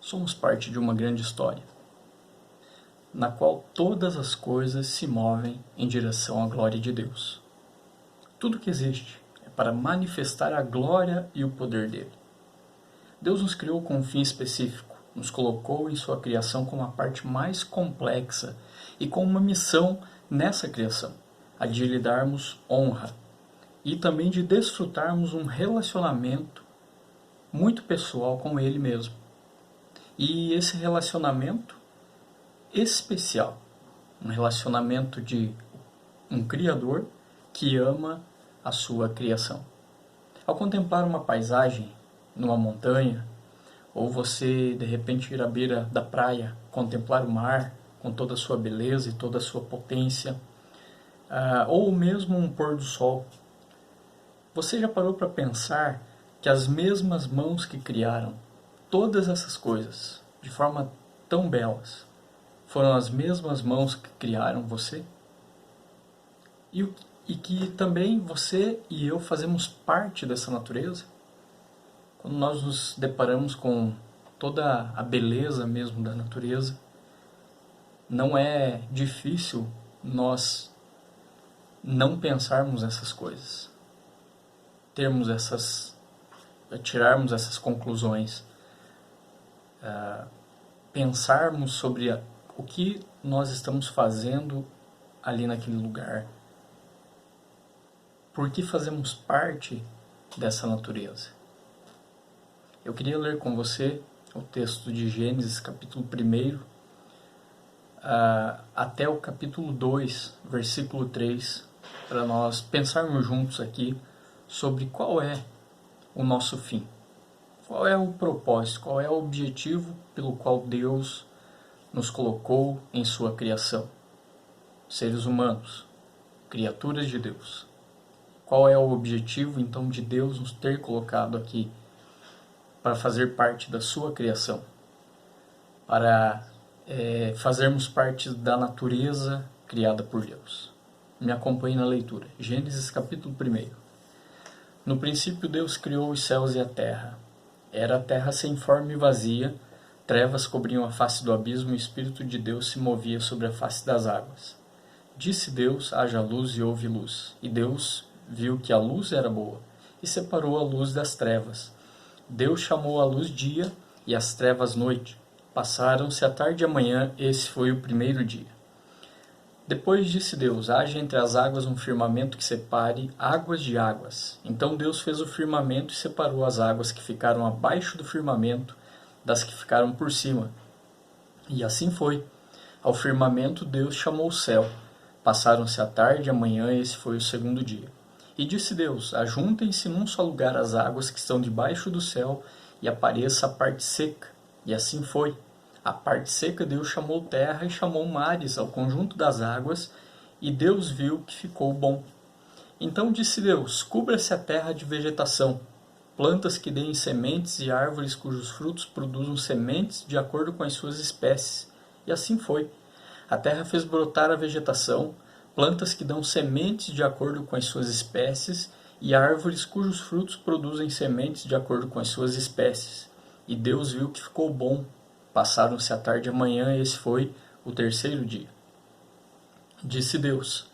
somos parte de uma grande história, na qual todas as coisas se movem em direção à glória de Deus. Tudo que existe é para manifestar a glória e o poder dele. Deus nos criou com um fim específico, nos colocou em sua criação como a parte mais complexa e com uma missão nessa criação, a de lhe darmos honra e também de desfrutarmos um relacionamento muito pessoal com ele mesmo. E esse relacionamento especial, um relacionamento de um Criador que ama a sua criação. Ao contemplar uma paisagem numa montanha, ou você de repente ir à beira da praia, contemplar o mar com toda a sua beleza e toda a sua potência, ou mesmo um pôr do sol, você já parou para pensar que as mesmas mãos que criaram todas essas coisas de forma tão belas foram as mesmas mãos que criaram você? E que também você e eu fazemos parte dessa natureza? Quando nós nos deparamos com toda a beleza mesmo da natureza, não é difícil nós não pensarmos essas coisas, tirarmos essas conclusões, pensarmos sobre o que nós estamos fazendo ali naquele lugar, por que fazemos parte dessa natureza. Eu queria ler com você o texto de Gênesis, capítulo 1, até o capítulo 2, versículo 3, para nós pensarmos juntos aqui sobre qual é o nosso fim, qual é o propósito, qual é o objetivo pelo qual Deus nos colocou em sua criação. Seres humanos, criaturas de Deus. Qual é o objetivo, então, de Deus nos ter colocado aqui para fazer parte da sua criação, para fazermos parte da natureza criada por Deus. Me acompanhe na leitura. Gênesis capítulo 1. No princípio Deus criou os céus e a terra. Era a terra sem forma e vazia, trevas cobriam a face do abismo e o Espírito de Deus se movia sobre a face das águas. Disse Deus, haja luz e houve luz. E Deus viu que a luz era boa e separou a luz das trevas. Deus chamou a luz dia e as trevas noite. Passaram-se a tarde e a manhã, esse foi o primeiro dia. Depois disse Deus, haja entre as águas um firmamento que separe águas de águas. Então Deus fez o firmamento e separou as águas que ficaram abaixo do firmamento das que ficaram por cima. E assim foi. Ao firmamento Deus chamou o céu. Passaram-se a tarde e a manhã, esse foi o segundo dia. E disse Deus, ajuntem-se num só lugar as águas que estão debaixo do céu, e apareça a parte seca. E assim foi. A parte seca Deus chamou terra e chamou mares ao conjunto das águas, e Deus viu que ficou bom. Então disse Deus, cubra-se a terra de vegetação, plantas que deem sementes e árvores cujos frutos produzam sementes de acordo com as suas espécies. E assim foi. A terra fez brotar a vegetação, plantas que dão sementes de acordo com as suas espécies, e árvores cujos frutos produzem sementes de acordo com as suas espécies. E Deus viu que ficou bom. Passaram-se a tarde e a manhã, esse foi o terceiro dia. Disse Deus,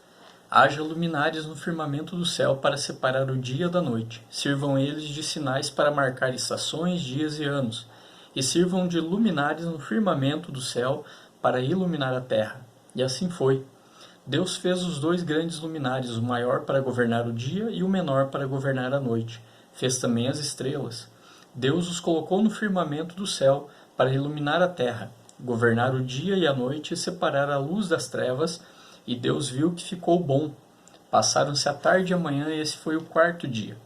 haja luminares no firmamento do céu para separar o dia da noite. Sirvam eles de sinais para marcar estações, dias e anos. E sirvam de luminares no firmamento do céu para iluminar a terra. E assim foi. Deus fez os dois grandes luminares, o maior para governar o dia e o menor para governar a noite. Fez também as estrelas. Deus os colocou no firmamento do céu para iluminar a terra, governar o dia e a noite e separar a luz das trevas, e Deus viu que ficou bom. Passaram-se a tarde e a manhã, e esse foi o quarto dia.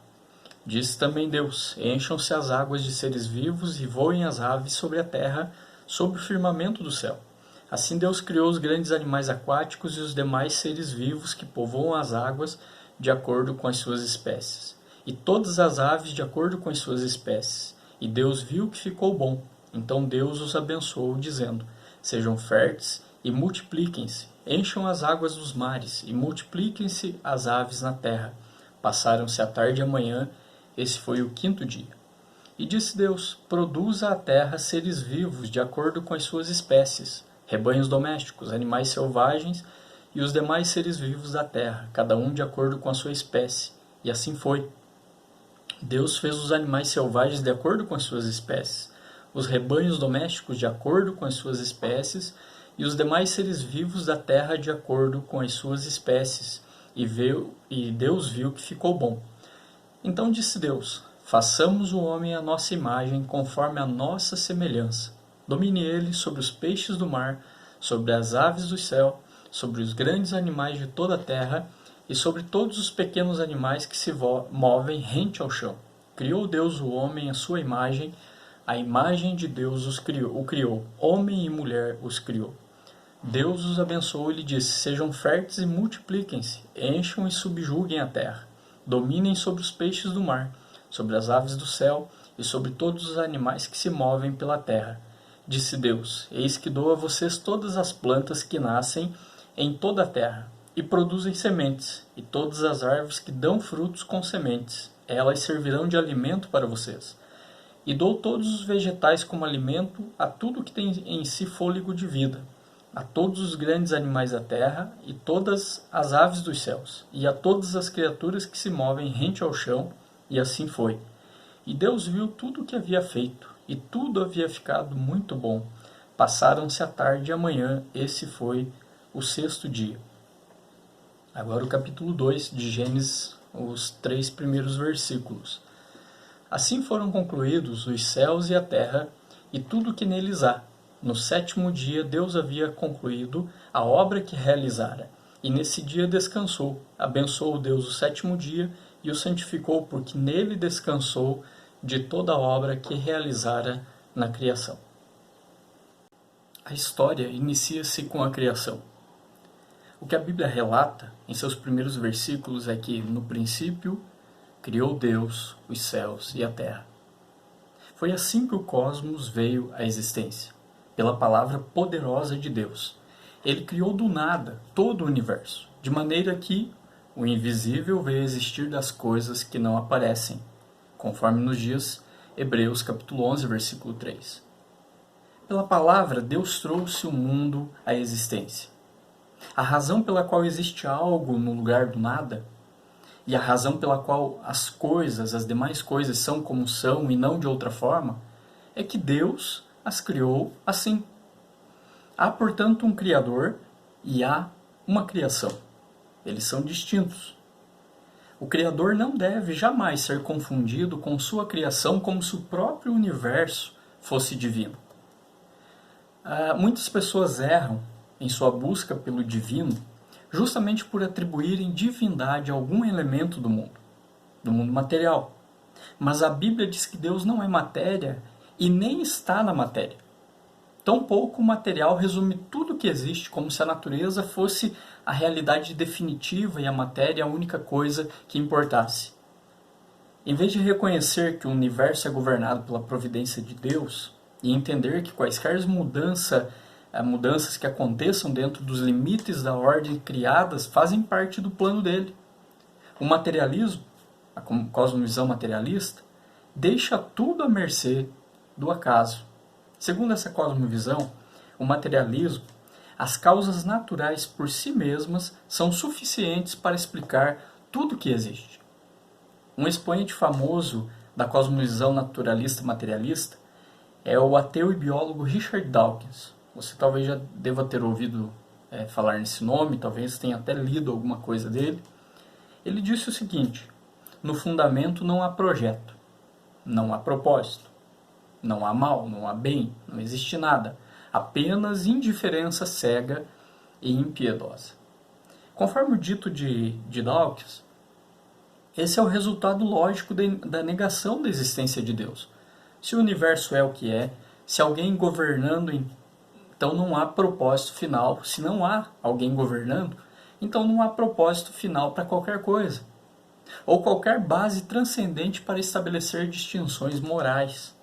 Disse também Deus, encham-se as águas de seres vivos e voem as aves sobre a terra, sobre o firmamento do céu. Assim Deus criou os grandes animais aquáticos e os demais seres vivos que povoam as águas de acordo com as suas espécies, e todas as aves de acordo com as suas espécies. E Deus viu que ficou bom. Então Deus os abençoou, dizendo, sejam férteis e multipliquem-se, encham as águas dos mares e multipliquem-se as aves na terra. Passaram-se a tarde e a manhã, esse foi o quinto dia. E disse Deus: produza a terra seres vivos de acordo com as suas espécies, rebanhos domésticos, animais selvagens e os demais seres vivos da terra, cada um de acordo com a sua espécie. E assim foi. Deus fez os animais selvagens de acordo com as suas espécies, os rebanhos domésticos de acordo com as suas espécies e os demais seres vivos da terra de acordo com as suas espécies. E Deus viu que ficou bom. Então disse Deus: façamos o homem à nossa imagem, conforme a nossa semelhança. Domine ele sobre os peixes do mar, sobre as aves do céu, sobre os grandes animais de toda a terra e sobre todos os pequenos animais que se movem rente ao chão. Criou Deus o homem à sua imagem, a imagem de Deus o criou, homem e mulher os criou. Deus os abençoou e lhe disse: sejam férteis e multipliquem-se, encham e subjuguem a terra, dominem sobre os peixes do mar, sobre as aves do céu e sobre todos os animais que se movem pela terra. Disse Deus: eis que dou a vocês todas as plantas que nascem em toda a terra e produzem sementes, e todas as árvores que dão frutos com sementes. Elas servirão de alimento para vocês. E dou todos os vegetais como alimento a tudo que tem em si fôlego de vida, a todos os grandes animais da terra e todas as aves dos céus, e a todas as criaturas que se movem rente ao chão. E assim foi. E Deus viu tudo o que havia feito, e tudo havia ficado muito bom. Passaram-se a tarde e a manhã, esse foi o sexto dia. Agora o capítulo 2 de Gênesis, os 3 primeiros versículos. Assim foram concluídos os céus e a terra, e tudo o que neles há. No sétimo dia Deus havia concluído a obra que realizara, e nesse dia descansou. Abençoou Deus o sétimo dia e o santificou, porque nele descansou de toda a obra que realizara na criação. A história inicia-se com a criação. O que a Bíblia relata em seus primeiros versículos é que, no princípio, criou Deus os céus e a terra. Foi assim que o cosmos veio à existência, pela palavra poderosa de Deus. Ele criou do nada todo o universo, de maneira que o invisível veio a existir das coisas que não aparecem, conforme nos diz Hebreus capítulo 11, versículo 3. Pela palavra, Deus trouxe o mundo à existência. A razão pela qual existe algo no lugar do nada, e a razão pela qual as coisas, as demais coisas, são como são e não de outra forma, é que Deus as criou assim. Há, portanto, um Criador e há uma criação. Eles são distintos. O Criador não deve jamais ser confundido com sua criação como se o próprio universo fosse divino. Muitas pessoas erram em sua busca pelo divino, justamente por atribuírem divindade a algum elemento do mundo material. Mas a Bíblia diz que Deus não é matéria e nem está na matéria. Tampouco o material resume tudo o que existe, como se a natureza fosse a realidade definitiva e a matéria a única coisa que importasse. Em vez de reconhecer que o universo é governado pela providência de Deus e entender que quaisquer mudanças que aconteçam dentro dos limites da ordem criadas fazem parte do plano dele. O materialismo, a cosmovisão materialista, deixa tudo à mercê do acaso. Segundo essa cosmovisão, o materialismo, as causas naturais por si mesmas são suficientes para explicar tudo o que existe. Um expoente famoso da cosmovisão naturalista materialista é o ateu e biólogo Richard Dawkins. Você talvez já deva ter ouvido falar nesse nome, talvez tenha até lido alguma coisa dele. Ele disse o seguinte: no fundamento não há projeto, não há propósito, não há mal, não há bem, não existe nada, apenas indiferença cega e impiedosa. Conforme o dito de Dawkins, esse é o resultado lógico da negação da existência de Deus. Se o universo é o que é, se alguém governando, então não há propósito final. Se não há alguém governando, então não há propósito final para qualquer coisa, ou qualquer base transcendente para estabelecer distinções morais.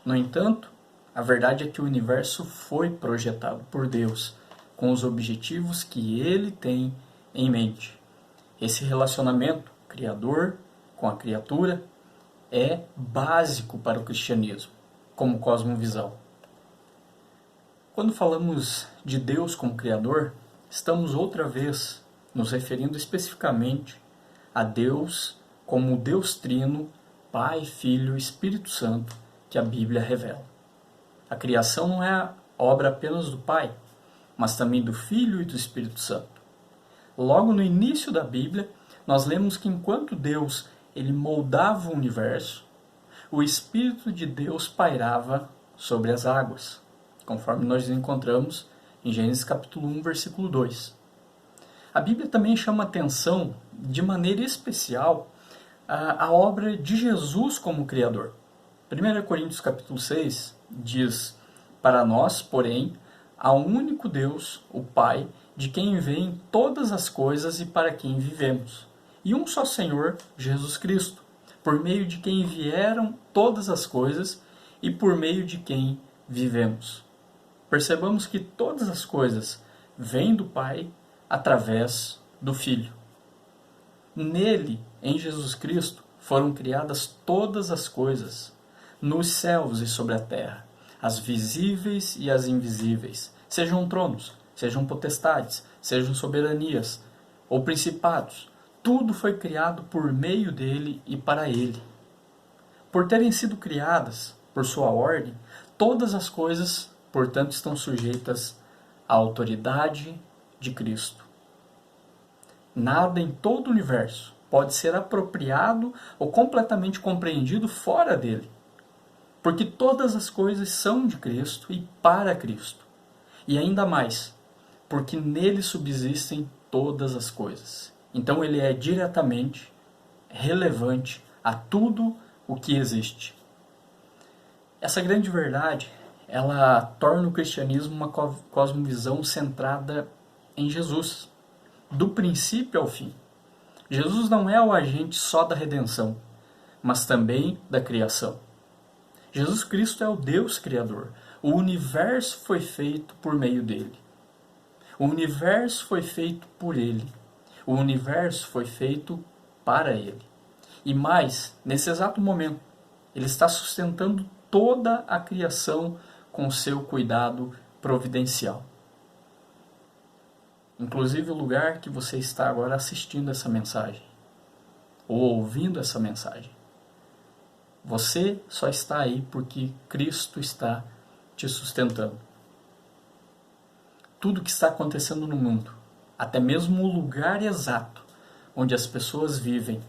No entanto, a verdade é que o universo foi projetado por Deus, com os objetivos que Ele tem em mente. Esse relacionamento, Criador com a criatura, é básico para o cristianismo, como cosmovisão. Quando falamos de Deus como Criador, estamos outra vez nos referindo especificamente a Deus como o Deus Trino, Pai, Filho e Espírito Santo, que a Bíblia revela. A criação não é obra apenas do Pai, mas também do Filho e do Espírito Santo. Logo no início da Bíblia, nós lemos que enquanto Deus ele moldava o universo, o Espírito de Deus pairava sobre as águas, conforme nós encontramos em Gênesis capítulo 1, versículo 2. A Bíblia também chama atenção, de maneira especial, a obra de Jesus como Criador. 1 Coríntios capítulo 6 diz: para nós, porém, há um único Deus, o Pai, de quem vêm todas as coisas e para quem vivemos, e um só Senhor, Jesus Cristo, por meio de quem vieram todas as coisas e por meio de quem vivemos. Percebamos que todas as coisas vêm do Pai através do Filho. Nele, em Jesus Cristo, foram criadas todas as coisas, nos céus e sobre a terra, as visíveis e as invisíveis, sejam tronos, sejam potestades, sejam soberanias ou principados. Tudo foi criado por meio dele e para ele. Por terem sido criadas por sua ordem, todas as coisas, portanto, estão sujeitas à autoridade de Cristo. Nada em todo o universo pode ser apropriado ou completamente compreendido fora dele, porque todas as coisas são de Cristo e para Cristo. E ainda mais, porque nele subsistem todas as coisas. Então ele é diretamente relevante a tudo o que existe. Essa grande verdade, ela torna o cristianismo uma cosmovisão centrada em Jesus, do princípio ao fim. Jesus não é o agente só da redenção, mas também da criação. Jesus Cristo é o Deus Criador. O universo foi feito por meio dele. O universo foi feito por ele. O universo foi feito para ele. E mais, nesse exato momento, ele está sustentando toda a criação com seu cuidado providencial. Inclusive o lugar que você está agora assistindo essa mensagem, ou ouvindo essa mensagem. Você só está aí porque Cristo está te sustentando. Tudo que está acontecendo no mundo, até mesmo o lugar exato onde as pessoas vivem,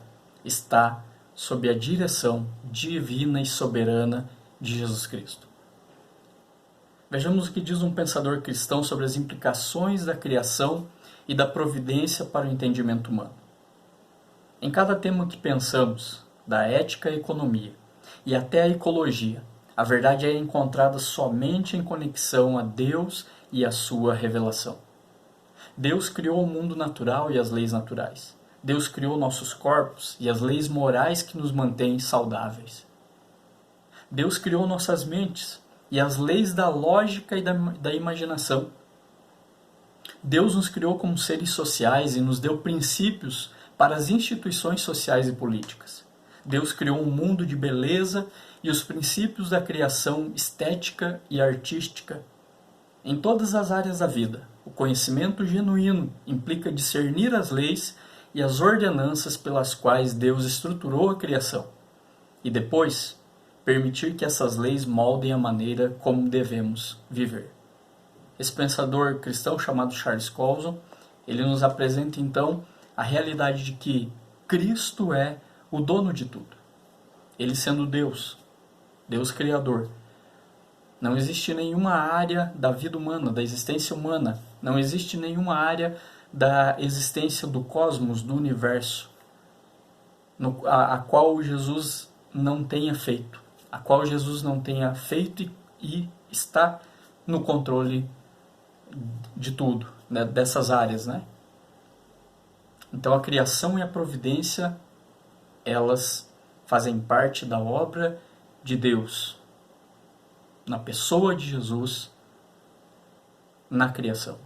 está sob a direção divina e soberana de Jesus Cristo. Vejamos o que diz um pensador cristão sobre as implicações da criação e da providência para o entendimento humano. Em cada tema que pensamos, da ética à economia e até à ecologia, a verdade é encontrada somente em conexão a Deus e a sua revelação. Deus criou o mundo natural e as leis naturais. Deus criou nossos corpos e as leis morais que nos mantêm saudáveis. Deus criou nossas mentes e as leis da lógica e da imaginação. Deus nos criou como seres sociais e nos deu princípios para as instituições sociais e políticas. Deus criou um mundo de beleza e os princípios da criação estética e artística. Em todas as áreas da vida, o conhecimento genuíno implica discernir as leis e as ordenanças pelas quais Deus estruturou a criação, e depois permitir que essas leis moldem a maneira como devemos viver. Esse pensador cristão chamado Charles Colson, ele nos apresenta então a realidade de que Cristo é o dono de tudo. Ele sendo Deus, Deus Criador. Não existe nenhuma área da vida humana, da existência humana, não existe nenhuma área da existência do cosmos, do universo, a qual Jesus não tenha feito, e está no controle de tudo, né, dessas áreas, né? Então a criação e a providência, elas fazem parte da obra de Deus, na pessoa de Jesus, na criação.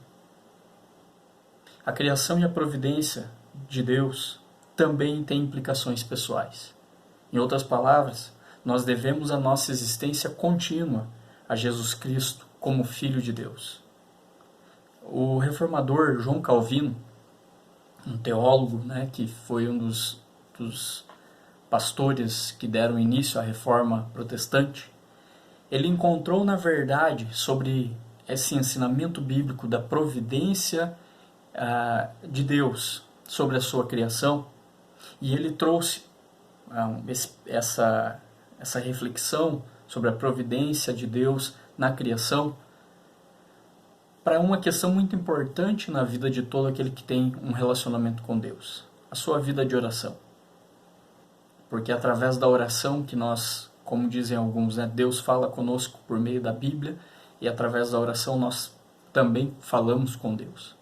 A criação e a providência de Deus também têm implicações pessoais. Em outras palavras, nós devemos a nossa existência contínua a Jesus Cristo como Filho de Deus. O reformador João Calvino, um teólogo, que foi um dos pastores que deram início à reforma protestante, ele encontrou na verdade sobre esse ensinamento bíblico da providência de Deus sobre a sua criação, e ele trouxe essa reflexão sobre a providência de Deus na criação para uma questão muito importante na vida de todo aquele que tem um relacionamento com Deus, a sua vida de oração. Porque é através da oração que nós, como dizem alguns, Deus fala conosco por meio da Bíblia, e através da oração nós também falamos com Deus.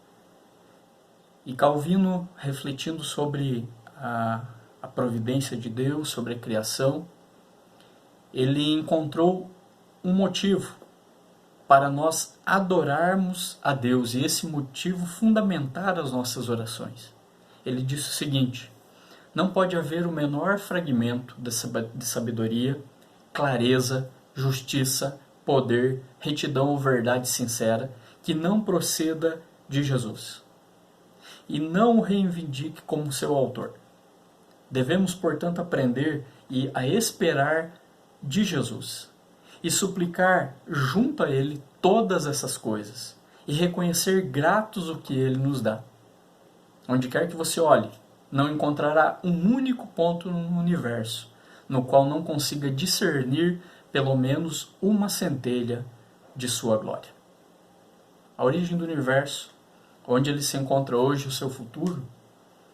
E Calvino, refletindo sobre a providência de Deus, sobre a criação, ele encontrou um motivo para nós adorarmos a Deus, e esse motivo fundamentar as nossas orações. Ele disse o seguinte: não pode haver o menor fragmento de sabedoria, clareza, justiça, poder, retidão ou verdade sincera que não proceda de Jesus, e não o reivindique como seu autor. Devemos, portanto, aprender a esperar de Jesus e suplicar junto a Ele todas essas coisas e reconhecer gratos o que Ele nos dá. Onde quer que você olhe, não encontrará um único ponto no universo no qual não consiga discernir pelo menos uma centelha de sua glória. A origem do universo, onde ele se encontra hoje e o seu futuro,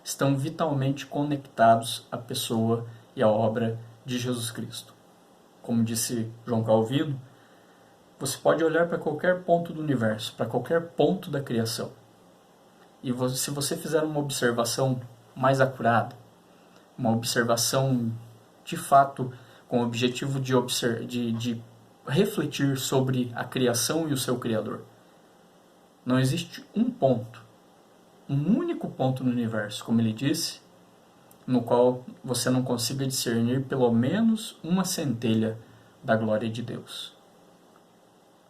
estão vitalmente conectados à pessoa e à obra de Jesus Cristo. Como disse João Calvino, você pode olhar para qualquer ponto do universo, para qualquer ponto da criação, e se você fizer uma observação mais acurada, uma observação de fato com o objetivo de refletir sobre a criação e o seu Criador, não existe um único ponto no universo, como ele disse, no qual você não consiga discernir pelo menos uma centelha da glória de Deus.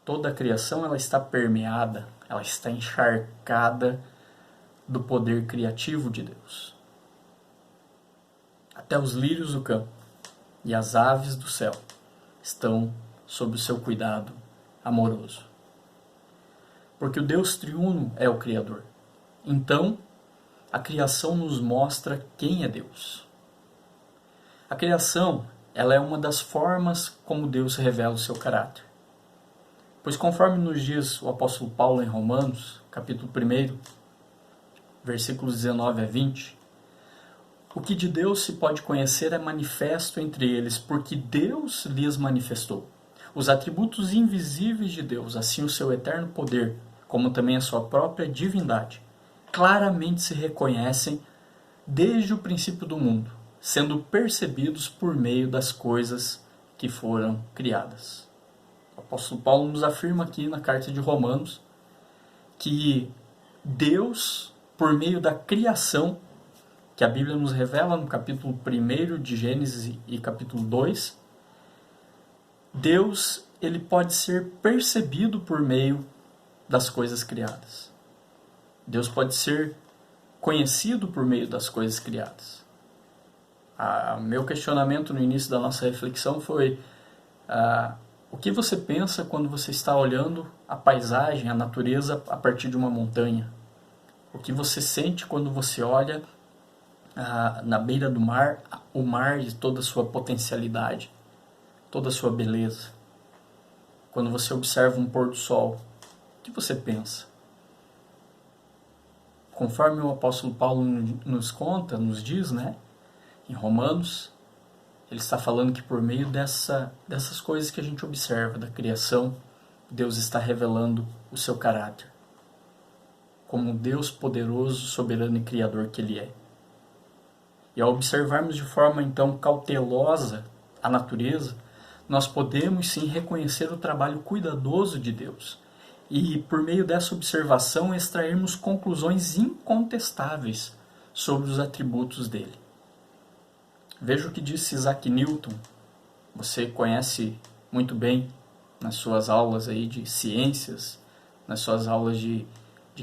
Toda a criação ela está permeada, ela está encharcada do poder criativo de Deus. Até os lírios do campo e as aves do céu estão sob o seu cuidado amoroso. Porque o Deus triuno é o Criador. Então, a criação nos mostra quem é Deus. A criação, ela é uma das formas como Deus revela o seu caráter. Pois conforme nos diz o apóstolo Paulo em Romanos, capítulo 1, versículos 19 a 20, o que de Deus se pode conhecer é manifesto entre eles, porque Deus lhes manifestou. Os atributos invisíveis de Deus, assim o seu eterno poder, como também a sua própria divindade, claramente se reconhecem desde o princípio do mundo, sendo percebidos por meio das coisas que foram criadas. O apóstolo Paulo nos afirma aqui na carta de Romanos que Deus, por meio da criação, que a Bíblia nos revela no capítulo 1 de Gênesis e capítulo 2, Deus ele pode ser percebido por meio das coisas criadas. Deus pode ser conhecido por meio das coisas criadas. Meu questionamento no início da nossa reflexão foi: o que você pensa quando você está olhando a paisagem, a natureza a partir de uma montanha? O que você sente quando você olha na beira do mar, o mar e toda a sua potencialidade, toda a sua beleza? Quando você observa um pôr do sol, o que você pensa? Conforme o apóstolo Paulo nos diz, em Romanos, ele está falando que por meio dessas coisas que a gente observa, da criação, Deus está revelando o seu caráter, como um Deus poderoso, soberano e criador que Ele é. E ao observarmos de forma então cautelosa a natureza, nós podemos sim reconhecer o trabalho cuidadoso de Deus e, por meio dessa observação, extrairmos conclusões incontestáveis sobre os atributos dele. Veja o que disse Isaac Newton. Você conhece muito bem nas suas aulas aí de ciências, nas suas aulas de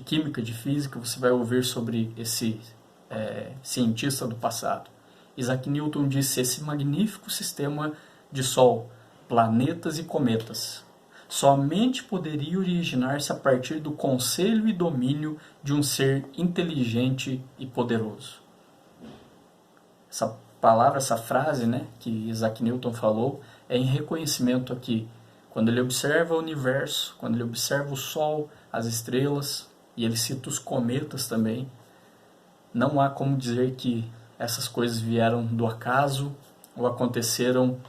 química, de física, você vai ouvir sobre esse cientista do passado. Isaac Newton disse: esse magnífico sistema de Sol, planetas e cometas, somente poderia originar-se a partir do conselho e domínio de um ser inteligente e poderoso. Essa palavra, essa frase, né, que Isaac Newton falou, é em reconhecimento aqui. Quando ele observa o universo, quando ele observa o Sol, as estrelas, e ele cita os cometas também, não há como dizer que essas coisas vieram do acaso ou aconteceram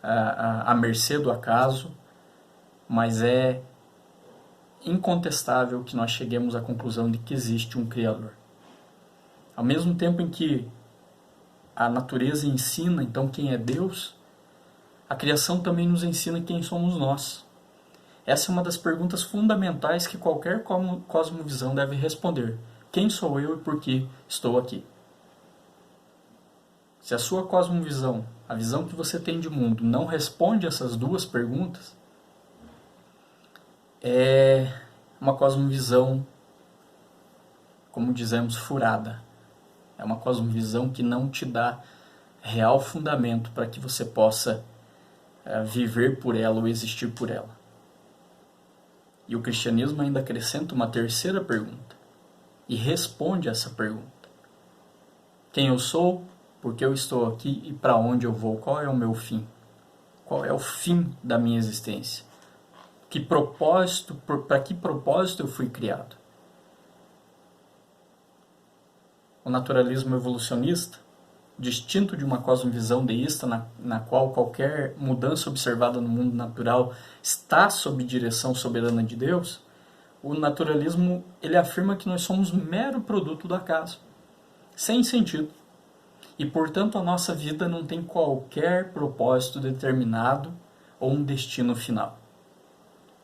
à mercê do acaso, mas é incontestável que nós cheguemos à conclusão de que existe um Criador. Ao mesmo tempo em que a natureza ensina, então, quem é Deus, a criação também nos ensina quem somos nós. Essa é uma das perguntas fundamentais que qualquer cosmovisão deve responder. Quem sou eu e por que estou aqui? Se a sua cosmovisão, a visão que você tem de mundo, não responde essas duas perguntas, é uma cosmovisão, como dizemos, furada. É uma cosmovisão que não te dá real fundamento para que você possa viver por ela ou existir por ela. E o cristianismo ainda acrescenta uma terceira pergunta e responde a essa pergunta: quem eu sou, por que eu estou aqui e para onde eu vou? Qual é o meu fim? Qual é o fim da minha existência? Para que propósito eu fui criado? O naturalismo evolucionista, distinto de uma cosmovisão deísta na qual qualquer mudança observada no mundo natural está sob direção soberana de Deus, o naturalismo ele afirma que nós somos mero produto do acaso, sem sentido. E, portanto, a nossa vida não tem qualquer propósito determinado ou um destino final.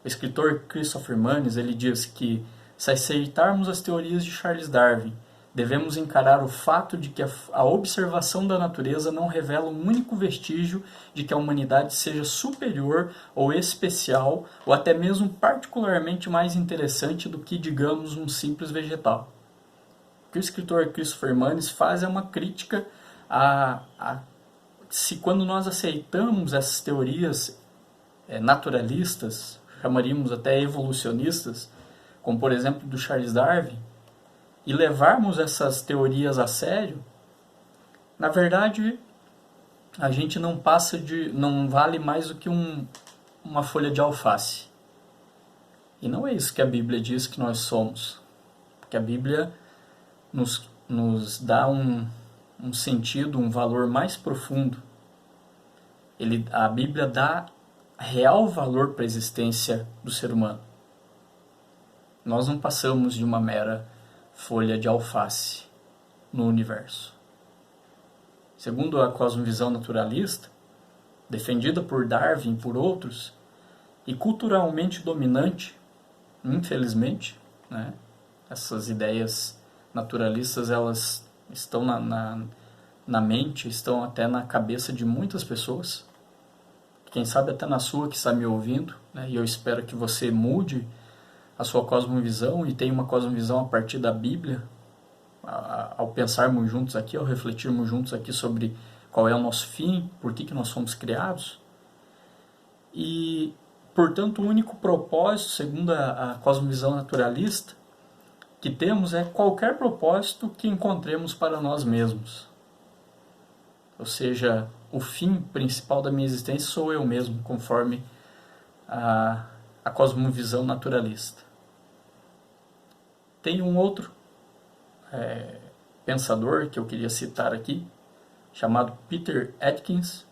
O escritor Christopher Mannes ele diz que, se aceitarmos as teorias de Charles Darwin, devemos encarar o fato de que a observação da natureza não revela um único vestígio de que a humanidade seja superior ou especial, ou até mesmo particularmente mais interessante do que, digamos, um simples vegetal. O que o escritor Christopher Mannes faz é uma crítica se quando nós aceitamos essas teorias naturalistas, chamaríamos até evolucionistas, como por exemplo do Charles Darwin, e levarmos essas teorias a sério, na verdade a gente não vale mais do que uma folha de alface. E não é isso que a Bíblia diz que nós somos, porque a Bíblia nos dá um sentido, um valor mais profundo. A Bíblia dá real valor para a existência do ser humano. Nós não passamos de uma mera folha de alface no universo. Segundo a cosmovisão naturalista, defendida por Darwin e por outros, e culturalmente dominante, infelizmente, né? Essas ideias naturalistas elas estão na mente, estão até na cabeça de muitas pessoas, quem sabe até na sua que está me ouvindo, né? E eu espero que você mude a sua cosmovisão e tenha uma cosmovisão a partir da Bíblia, ao pensarmos juntos aqui, ao refletirmos juntos aqui sobre qual é o nosso fim, por que nós fomos criados. E, portanto, o único propósito, segundo a cosmovisão naturalista, que temos é qualquer propósito que encontremos para nós mesmos. Ou seja, o fim principal da minha existência sou eu mesmo, conforme a cosmovisão naturalista. Tem um outro pensador que eu queria citar aqui, chamado Peter Atkins.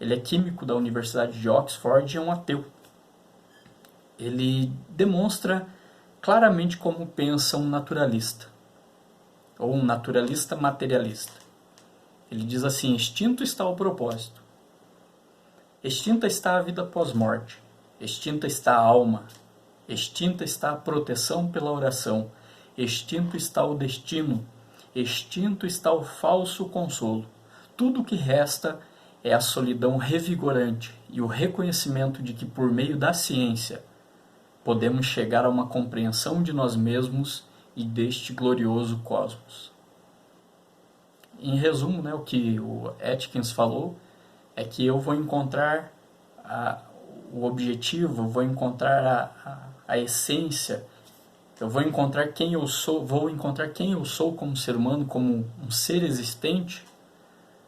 Ele é químico da Universidade de Oxford e é um ateu. Ele demonstra claramente como pensa um naturalista, ou um naturalista materialista. Ele diz assim: extinto está o propósito, extinta está a vida pós-morte, extinta está a alma, extinta está a proteção pela oração, extinto está o destino, extinto está o falso consolo. tudo o que resta é a solidão revigorante e o reconhecimento de que, por meio da ciência, podemos chegar a uma compreensão de nós mesmos e deste glorioso cosmos. Em resumo, o que o Atkins falou é que eu vou encontrar o objetivo, eu vou encontrar a essência, eu vou encontrar quem eu sou como ser humano, como um ser existente,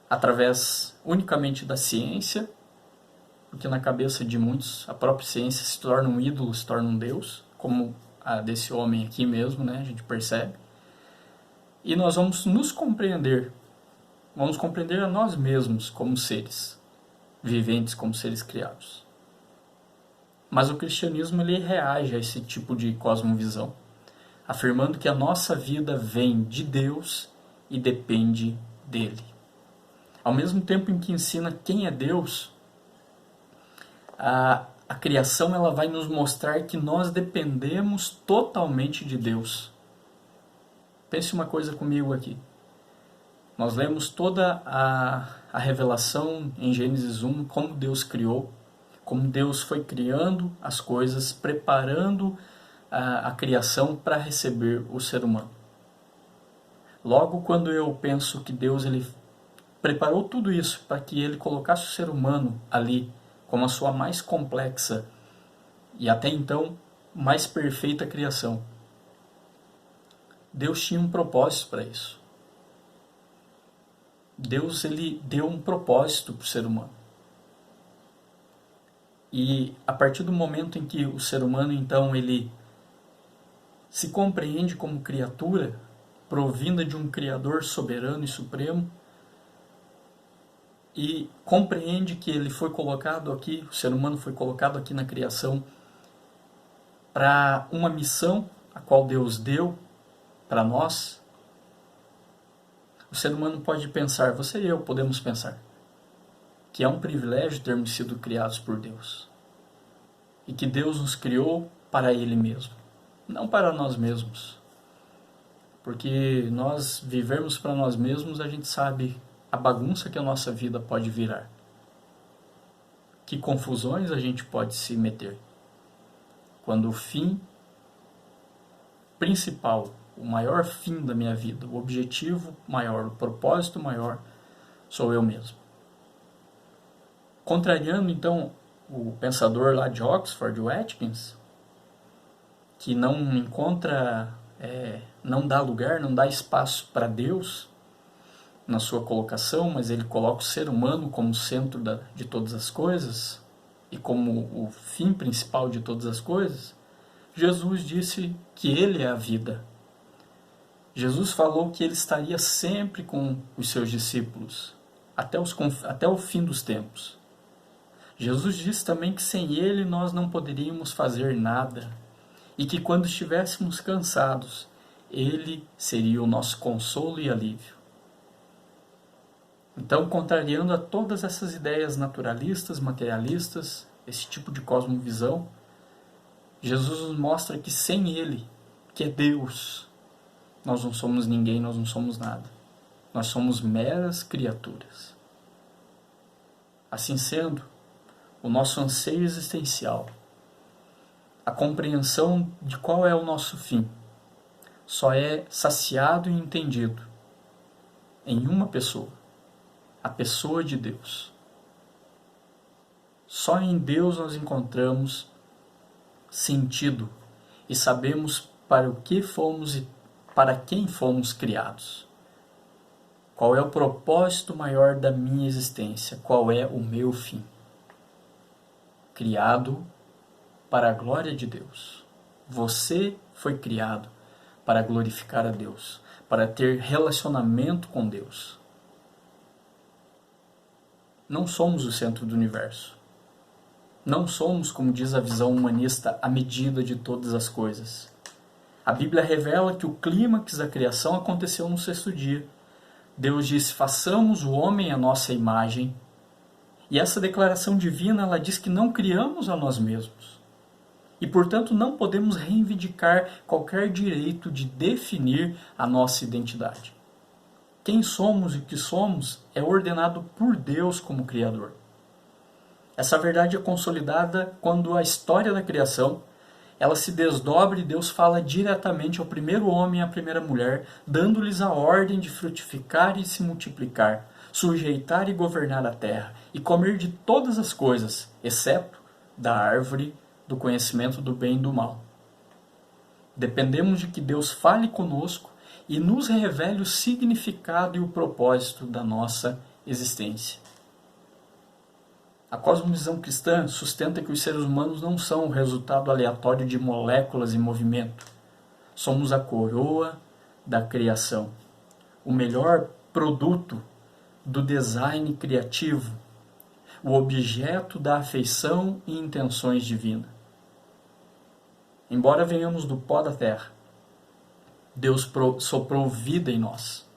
através unicamente da ciência, porque na cabeça de muitos a própria ciência se torna um ídolo, se torna um deus, como a desse homem aqui mesmo, a gente percebe. E nós vamos nos compreender, vamos compreender a nós mesmos como seres viventes, como seres criados. Mas o cristianismo ele reage a esse tipo de cosmovisão, afirmando que a nossa vida vem de Deus e depende dele. Ao mesmo tempo em que ensina quem é Deus, a criação ela vai nos mostrar que nós dependemos totalmente de Deus. Pense uma coisa comigo aqui. Nós lemos toda a revelação em Gênesis 1, como Deus criou, como Deus foi criando as coisas, preparando a criação para receber o ser humano. Logo, quando eu penso que Deus ele preparou tudo isso para que ele colocasse o ser humano ali como a sua mais complexa e até então mais perfeita criação, Deus tinha um propósito para isso. Deus ele deu um propósito para o ser humano. E a partir do momento em que o ser humano então ele se compreende como criatura provinda de um Criador soberano e supremo, e compreende que ele foi colocado aqui, o ser humano foi colocado aqui na criação para uma missão a qual Deus deu para nós, o ser humano pode pensar, você e eu podemos pensar, que é um privilégio termos sido criados por Deus. E que Deus nos criou para Ele mesmo, não para nós mesmos. Porque nós vivermos para nós mesmos, a gente sabe a bagunça que a nossa vida pode virar. Que confusões a gente pode se meter. Quando o fim principal, o maior fim da minha vida, o objetivo maior, o propósito maior, sou eu mesmo. Contrariando, então, o pensador lá de Oxford, o Atkins, que não encontra, não dá lugar, não dá espaço para Deus na sua colocação, mas ele coloca o ser humano como centro de todas as coisas e como o fim principal de todas as coisas, Jesus disse que ele é a vida. Jesus falou que ele estaria sempre com os seus discípulos, até o fim dos tempos. Jesus disse também que sem ele nós não poderíamos fazer nada, e que quando estivéssemos cansados, ele seria o nosso consolo e alívio. Então, contrariando a todas essas ideias naturalistas, materialistas, esse tipo de cosmovisão, Jesus nos mostra que sem ele, que é Deus, nós não somos ninguém, nós não somos nada. Nós somos meras criaturas. Assim sendo, o nosso anseio existencial, a compreensão de qual é o nosso fim, só é saciado e entendido em uma pessoa, a pessoa de Deus. Só em Deus nós encontramos sentido e sabemos para o que fomos e para quem fomos criados. Qual é o propósito maior da minha existência? Qual é o meu fim? Criado para a glória de Deus. Você foi criado para glorificar a Deus, para ter relacionamento com Deus. Não somos o centro do universo. Não somos, como diz a visão humanista, a medida de todas as coisas. A Bíblia revela que o clímax da criação aconteceu no sexto dia. Deus disse, façamos o homem à nossa imagem. E essa declaração divina, ela diz que não criamos a nós mesmos. E, portanto, não podemos reivindicar qualquer direito de definir a nossa identidade. quem somos e o que somos é ordenado por Deus como Criador. Essa verdade é consolidada quando a história da criação ela se desdobra e Deus fala diretamente ao primeiro homem e à primeira mulher, dando-lhes a ordem de frutificar e se multiplicar, sujeitar e governar a terra, e comer de todas as coisas, exceto da árvore do conhecimento do bem e do mal. Dependemos de que Deus fale conosco e nos revele o significado e o propósito da nossa existência. A cosmovisão cristã sustenta que os seres humanos não são o resultado aleatório de moléculas em movimento. Somos a coroa da criação, o melhor produto do design criativo, o objeto da afeição e intenções divinas. Embora venhamos do pó da terra, Deus soprou vida em nós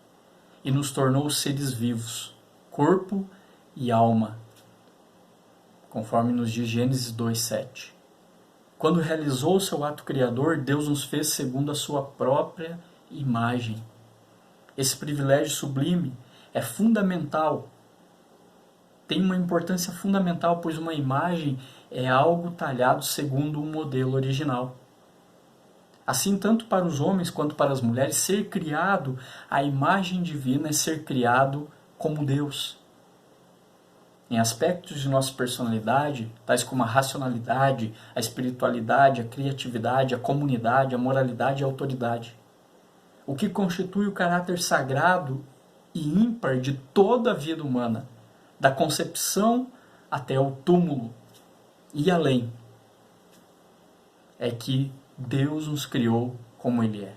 e nos tornou seres vivos, corpo e alma, conforme nos diz Gênesis 2:7. Quando realizou o seu ato criador, Deus nos fez segundo a sua própria imagem. Esse privilégio sublime é fundamental, tem uma importância fundamental, pois uma imagem é algo talhado segundo o modelo original. Assim, tanto para os homens quanto para as mulheres, ser criado à imagem divina é ser criado como Deus. Em aspectos de nossa personalidade, tais como a racionalidade, a espiritualidade, a criatividade, a comunidade, a moralidade e a autoridade. O que constitui o caráter sagrado e ímpar de toda a vida humana, da concepção até o túmulo e além, é que Deus nos criou como Ele é.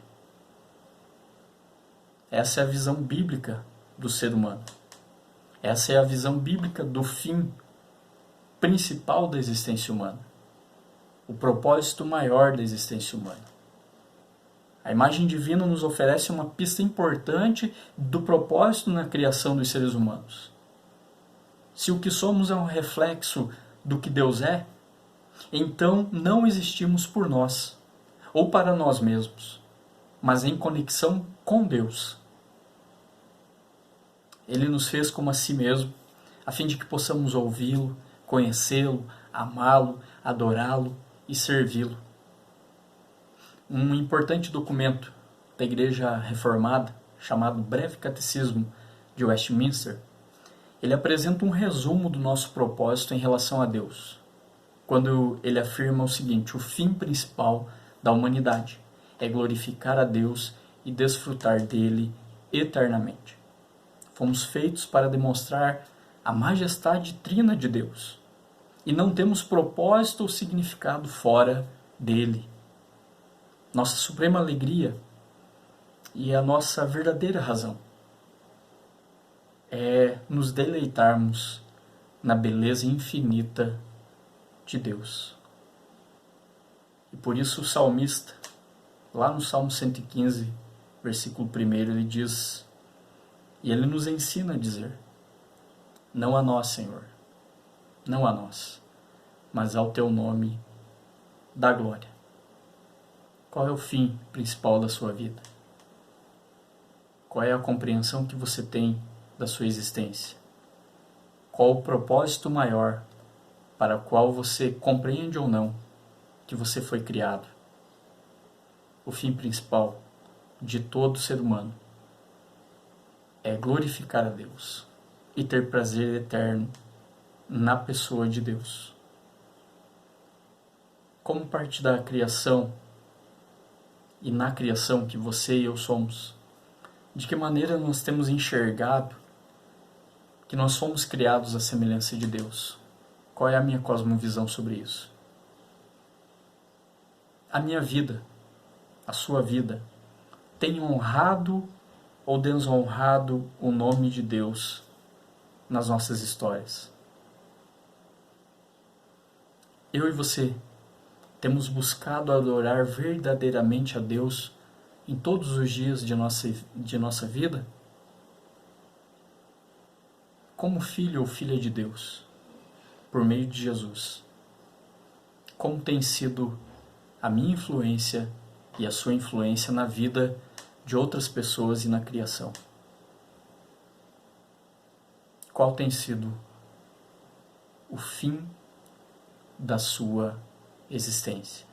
Essa é a visão bíblica do ser humano. Essa é a visão bíblica do fim principal da existência humana. O propósito maior da existência humana. A imagem divina nos oferece uma pista importante do propósito na criação dos seres humanos. Se o que somos é um reflexo do que Deus é, então não existimos por nós, ou para nós mesmos, mas em conexão com Deus. Ele nos fez como a si mesmo, a fim de que possamos ouvi-lo, conhecê-lo, amá-lo, adorá-lo e servi-lo. Um importante documento da Igreja Reformada, chamado Breve Catecismo de Westminster, ele apresenta um resumo do nosso propósito em relação a Deus, quando ele afirma o seguinte: o fim principal da humanidade é glorificar a Deus e desfrutar dele eternamente. Fomos feitos para demonstrar a majestade trina de Deus e não temos propósito ou significado fora dele. Nossa suprema alegria e a nossa verdadeira razão é nos deleitarmos na beleza infinita de Deus. E por isso o salmista, lá no Salmo 115, versículo 1, ele diz, e ele nos ensina a dizer: não a nós, Senhor, não a nós, mas ao teu nome da glória. Qual é o fim principal da sua vida? Qual é a compreensão que você tem da sua existência? Qual o propósito maior para o qual você compreende ou não que você foi criado? O fim principal de todo ser humano é glorificar a Deus e ter prazer eterno na pessoa de Deus. Como parte da criação e na criação que você e eu somos, de que maneira nós temos enxergado que nós somos criados à semelhança de Deus? Qual é a minha cosmovisão sobre isso? A minha vida, a sua vida, tem honrado ou desonrado o nome de Deus nas nossas histórias? Eu e você temos buscado adorar verdadeiramente a Deus em todos os dias de nossa vida? Como filho ou filha de Deus, por meio de Jesus, como tem sido a minha influência e a sua influência na vida de outras pessoas e na criação? qual tem sido o fim da sua existência.